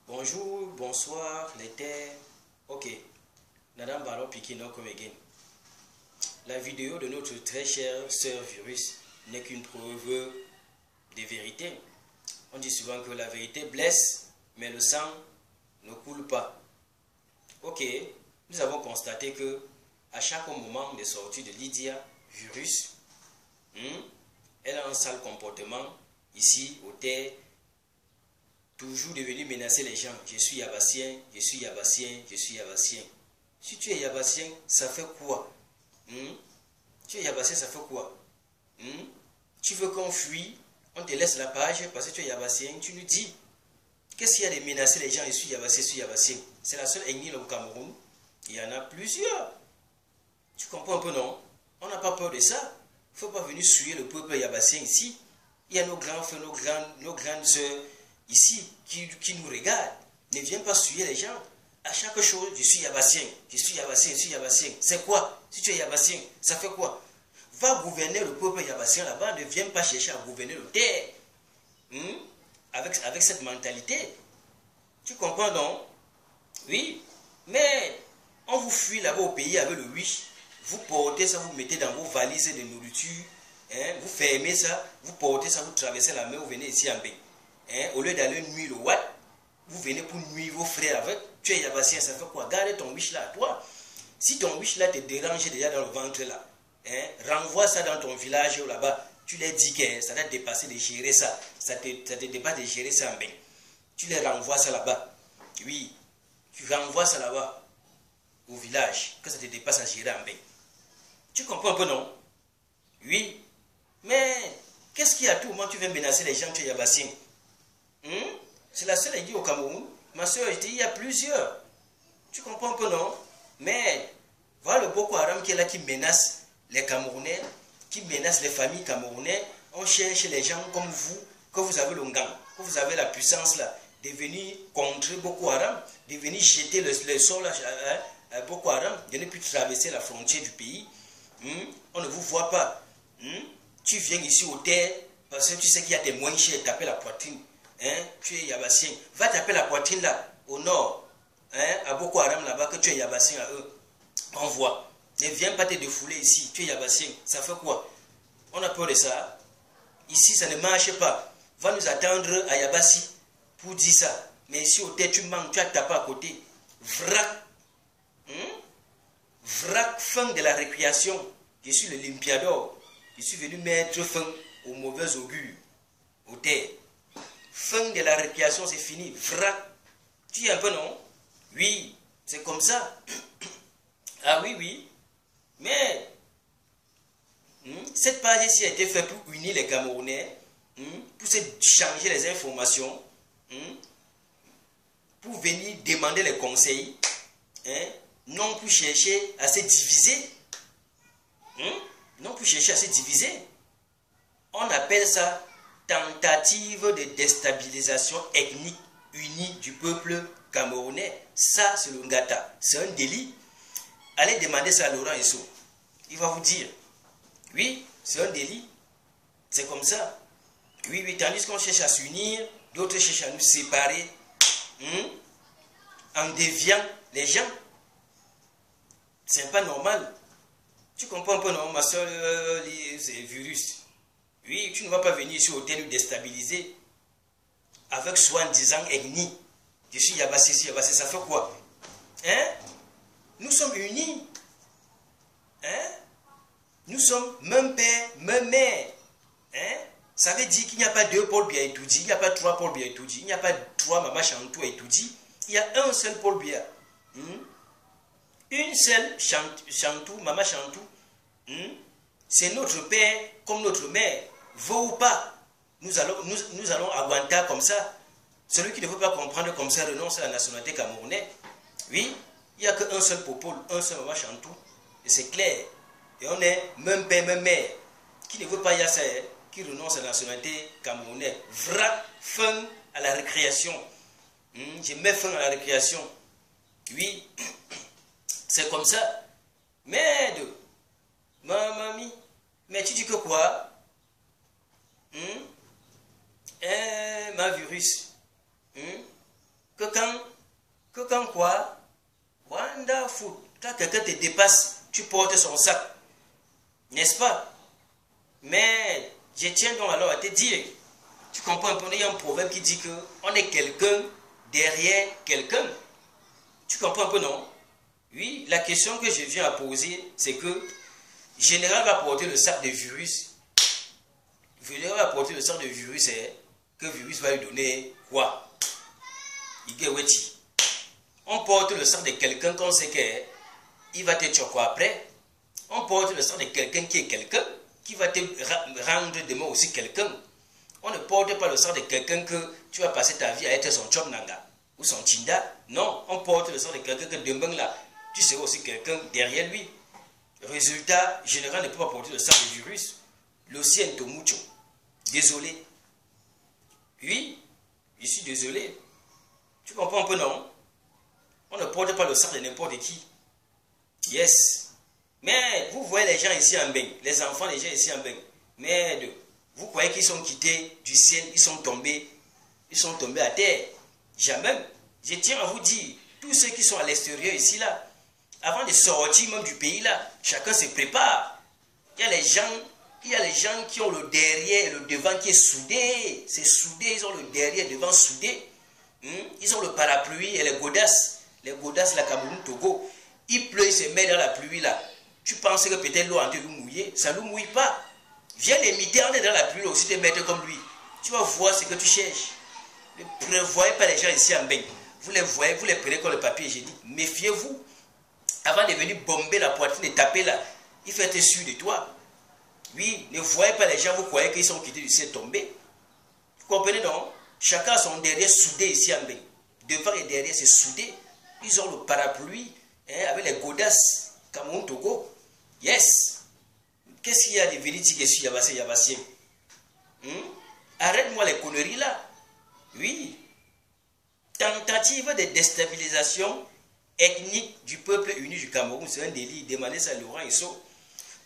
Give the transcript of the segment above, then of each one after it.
Bonjour, bonsoir, les terres. Ok. Nadam Baro Pikino come again. La vidéo de notre très chère sœur Virus n'est qu'une preuve de vérité. On dit souvent que la vérité blesse, mais le sang ne coule pas. Ok. Nous avons constaté que à chaque moment de sortie de Lydia Virus, elle a un sale comportement ici au terre. Toujours devenu menacer les gens. Je suis yabassien, je suis yabassien, je suis yabassien. Si tu es yabassien, ça fait quoi? Tu es yabassien, ça fait quoi? Tu veux qu'on fuit, on te laisse la page parce que tu es yabassien, tu nous dis. Qu'est-ce qu'il y a de menacer les gens? Je suis yabassien, je suis yabassien. C'est la seule ethnie au Cameroun. Il y en a plusieurs. Tu comprends un peu, non? On n'a pas peur de ça. Il ne faut pas venir suyer le peuple yabassien ici. Il y a nos grands frères, nos grandes soeurs ici qui nous regardent. Ne viens pas suyer les gens. À chaque chose, je suis yabassien, je suis yabassien, je suis yabassien. C'est quoi? Si tu es yabassien, ça fait quoi? Va gouverner le peuple yabassien là-bas. Ne viens pas chercher à gouverner le terre. Avec cette mentalité. Tu comprends donc? Oui. Mais on vous fuit là-bas au pays avec le wish. Vous portez ça, vous mettez dans vos valises de nourriture. Vous fermez ça, vous portez ça, vous traversez la mer, vous venez ici en bain. Au lieu d'aller nuire le Watt, vous venez pour nuire vos frères avec. Tu es yabassien, ça fait quoi? Garde ton wish là à toi. Si ton wish là te dérange déjà dans le ventre là, renvoie ça dans ton village là-bas. Tu leur dis que ça t'a dépassé de gérer ça. Ça te dépasse de gérer ça en bain. Tu les renvoies ça là-bas. Oui, tu renvoies ça là-bas au village, que ça te dépasse à gérer en bain. Tu comprends un peu, non? Oui. Mais qu'est-ce qu'il y a à tout moment tu veux menacer les gens, tu es yabassien? C'est la seule église au Cameroun. Ma soeur, je te dis, il y a plusieurs. Tu comprends un peu, non? Mais voilà le Boko Haram qui est là, qui menace les Camerounais, qui menace les familles camerounaises. On cherche les gens comme vous, que vous avez le gang, que vous avez la puissance là, de venir contrer Boko Haram, de venir jeter le sol à Boko Haram, de ne plus traverser la frontière du pays. On ne vous voit pas. Tu viens ici au terre parce que tu sais qu'il y a des moyens chez taper la poitrine. Tu es yabassien. Va taper la poitrine là, au nord. À Boko Haram là-bas, que tu es yabassien à eux. On voit. Ne viens pas te défouler ici. Tu es yabassien. Ça fait quoi? On a peur de ça. Ici, ça ne marche pas. Va nous attendre à Yabassi pour dire ça. Mais ici au terre, tu manques, tu as tapé à côté. Vrac. Vrac, fin de la récréation. Je suis le Olympiador. Je suis venu mettre fin aux mauvais augures. Au terre. Fin de la récréation, c'est fini. Vrac. Tu es un peu, non? Oui, c'est comme ça. Ah oui, oui. Mais, cette page ici a été faite pour unir les Camerounais, pour se changer les informations, pour venir demander les conseils, non pour chercher à se diviser. Non pour chercher à se diviser. On appelle ça tentative de déstabilisation ethnique unie du peuple camerounais. Ça, c'est le Ngata. C'est un délit. Allez demander ça à Laurent Esso. Il va vous dire. Oui, c'est un délit. C'est comme ça. Oui, oui, tandis qu'on cherche à s'unir, d'autres cherchent à nous séparer. En déviant les gens. C'est pas normal. Tu comprends un peu, non? Ma soeur, c'est virus. Oui, tu ne vas pas venir ici au terre nous déstabiliser avec soi-disant ethnie. Je suis yabassé, ça fait quoi? Nous sommes unis. Nous sommes même père, même mère. Ça veut dire qu'il n'y a pas deux Paul Biya Etoudi, il n'y a pas trois Paul Biya Etoudi, il n'y a pas trois Mama Chantou Etoudi. Il y a un seul Paul Biya. Une seule Chantou, Mama Chantou. C'est notre père comme notre mère. Veut ou pas, nous allons aguanter comme ça. Celui qui ne veut pas comprendre comme ça renonce à la nationalité camerounaise. Oui, il n'y a qu'un seul popole, un seul Mama Chantou. Et c'est clair. Et on est même père, même mère. Qui ne veut pas y ça, qui renonce à la nationalité camerounaise. Vrac, fin à la récréation. Je mets fin à la récréation. Oui, c'est comme ça. Mais ma mamie, mais tu dis que quoi? Ma virus. Que quand Pourtant quoi? Wonderful. Quand quelqu'un te dépasse, tu portes son sac. N'est-ce pas? Mais je tiens donc alors à te dire, tu comprends un peu, il y a un proverbe qui dit que on est quelqu'un derrière quelqu'un. Tu comprends un peu, non? Oui, la question que je viens à poser, c'est que Général va porter le sac de virus. Général va porter le sac de virus, et que virus va lui donner quoi? On porte le sac de quelqu'un qu'on sait qu'il va te choquer après. On porte le sac de quelqu'un qui est quelqu'un, qui va te rendre demain aussi quelqu'un. On ne porte pas le sac de quelqu'un que tu vas passer ta vie à être son chomnanga ou son chinda. Non, on porte le sac de quelqu'un que demain là, tu seras aussi quelqu'un derrière lui. Résultat, Général ne peut pas porter le sac de virus. Lo siento mucho. Désolé. Oui, je suis désolé. Tu comprends un peu, non? On ne porte pas le sac de n'importe qui. Yes. Mais vous voyez les gens ici en bain, les enfants, les gens ici en bain. Merde. Vous croyez qu'ils sont quittés du ciel, ils sont tombés à terre. Jamais. Je tiens à vous dire, tous ceux qui sont à l'extérieur ici là, avant de sortir même du pays là, chacun se prépare. Il y a les gens qui ont le derrière et le devant qui est soudé. C'est soudé, ils ont le derrière et le devant soudé. Ils ont le parapluie et les godasses. Les godasses, la Cameroun, Togo. Il pleut, ils se mettent dans la pluie là. Tu penses que peut-être l'eau en train de nous mouiller? Ça ne nous mouille pas. Viens l'imiter, on est dans la pluie aussi, te mettre comme lui. Tu vas voir ce que tu cherches. Ne prévoyez pas les gens ici en bain. Vous les voyez, vous les prenez comme le papier hygiénique. Méfiez-vous. Avant de venir bomber la poitrine et taper là, il faut être sûr de toi. Oui, ne voyez pas les gens, vous croyez qu'ils sont quittés du ciel tombé. Vous comprenez non? Chacun a son derrière soudé ici en bain. Devant et derrière, c'est soudé. Ils ont le parapluie avec les godasses. Cameroun, Togo. Yes. Qu'est-ce qu'il y a de véridique sur Yabassien? Arrête-moi les conneries là. Oui. Tentative de déstabilisation ethnique du peuple uni du Cameroun, c'est un délit. Demandez ça à Laurent Isso.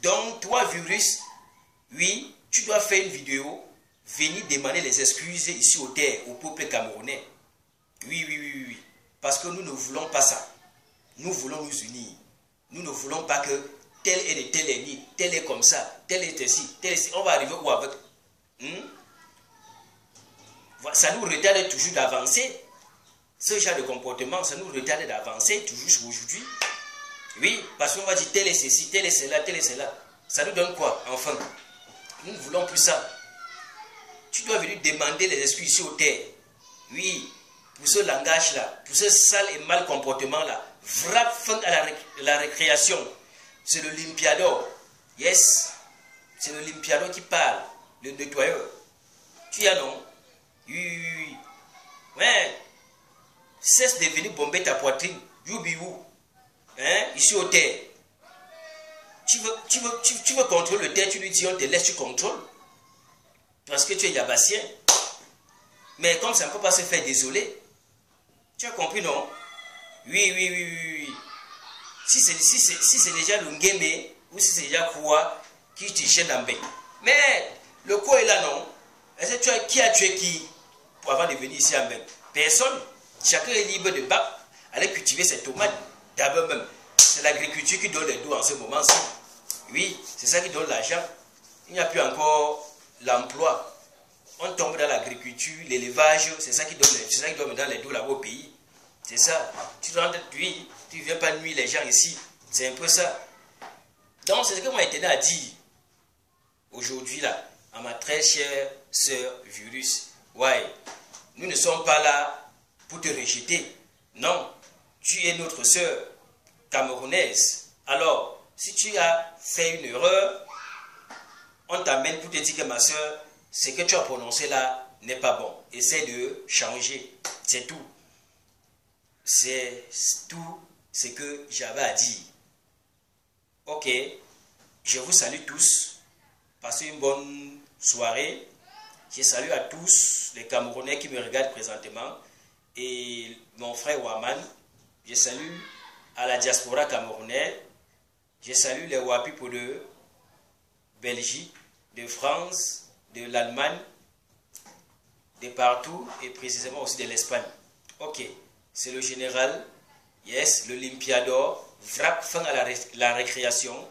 Donc, toi, virus, oui, tu dois faire une vidéo, venir demander les excuses ici au terre, au peuple camerounais. Oui. Parce que nous ne voulons pas ça. Nous voulons nous unir. Nous ne voulons pas que tel est de tel ennemi, tel est comme ça, tel est ici, tel est ici. On va arriver où avec? Ça nous retarde toujours d'avancer. Ce genre de comportement, ça nous retarde d'avancer toujours aujourd'hui. Oui, parce qu'on va dire tel est ceci, tel est cela, tel est cela. Ça nous donne quoi, enfin? Nous ne voulons plus ça. Tu dois venir demander les excuses ici au terre. Oui, pour ce langage-là, pour ce sale et mal comportement-là. Vrappe fin à la récréation. C'est l'Olympiador. Yes. C'est l'Olympiador qui parle. Le nettoyeur. Tu y as non? Oui. Ouais. Cesse de venir bomber ta poitrine. Youbiou. Ici au terre. Tu veux contrôler le terre, tu lui dis on te laisse, tu contrôles. Parce que tu es yabassien. Mais comme ça ne peut pas se faire, désolé. Tu as compris, non? Oui. Si c'est déjà le Ngeme, ou si c'est déjà quoi, qui te gêne en bain. Mais le quoi est là, non? Est-ce que qui a tué qui pour avant de venir ici en bain? Personne. Chacun est libre de battre, aller cultiver ses tomates. D'abord même, c'est l'agriculture qui donne les dos en ce moment-ci. Oui, c'est ça qui donne l'argent. Il n'y a plus encore l'emploi. On tombe dans l'agriculture, l'élevage, c'est ça qui donne dans les dos là-bas au pays. C'est ça. Tu rentres, tu ne viens pas nuire les gens ici. C'est un peu ça. Donc, c'est ce que moi je tenais à dire aujourd'hui là, à ma très chère sœur Virus. Ouais, nous ne sommes pas là pour te rejeter. Non, tu es notre sœur camerounaise. Alors, si tu as fait une erreur, on t'amène pour te dire que ma sœur, ce que tu as prononcé là n'est pas bon. Essaie de changer. C'est tout. C'est tout ce que j'avais à dire. Ok, je vous salue tous. Passez une bonne soirée. Je salue à tous les Camerounais qui me regardent présentement. Et mon frère Waman. Je salue à la diaspora camerounaise. Je salue les Wapipo de Belgique, de France, de l'Allemagne, de partout et précisément aussi de l'Espagne. Ok, c'est le général Yes, l'Olympiador. Vrac, fin à la récréation.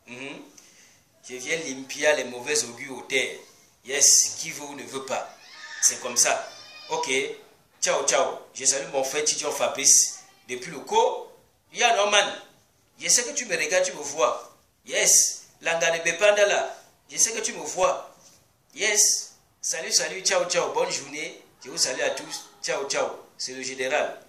Je viens limpier les mauvais augures au terre. Yes, qui veut ou ne veut pas. C'est comme ça. Ok. Ciao, ciao. Je salue mon frère Tidion Fabrice. Depuis le co. Ya Norman. Je sais que tu me regardes, tu me vois. Yes. Langane Bepanda là. Je sais que tu me vois. Yes. Salut, salut. Ciao, ciao. Bonne journée. Je vous salue à tous. Ciao, ciao. C'est le général.